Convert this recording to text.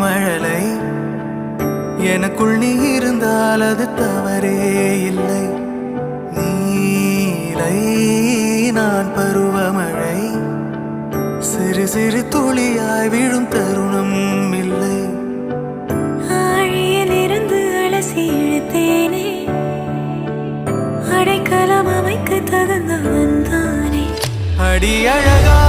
மழலை எனக்குள் நீ இருந்தால் அது தவறே இல்லை. நீலை நான் பருவமழை சிறு சிறு துளியாய் விழும் தருணம் இல்லை. ஆழியில் இருந்து அலசி இழுத்தேனே அடைக்கலம் அமைக்க தகுந்தவன் தானே. அடி அழகா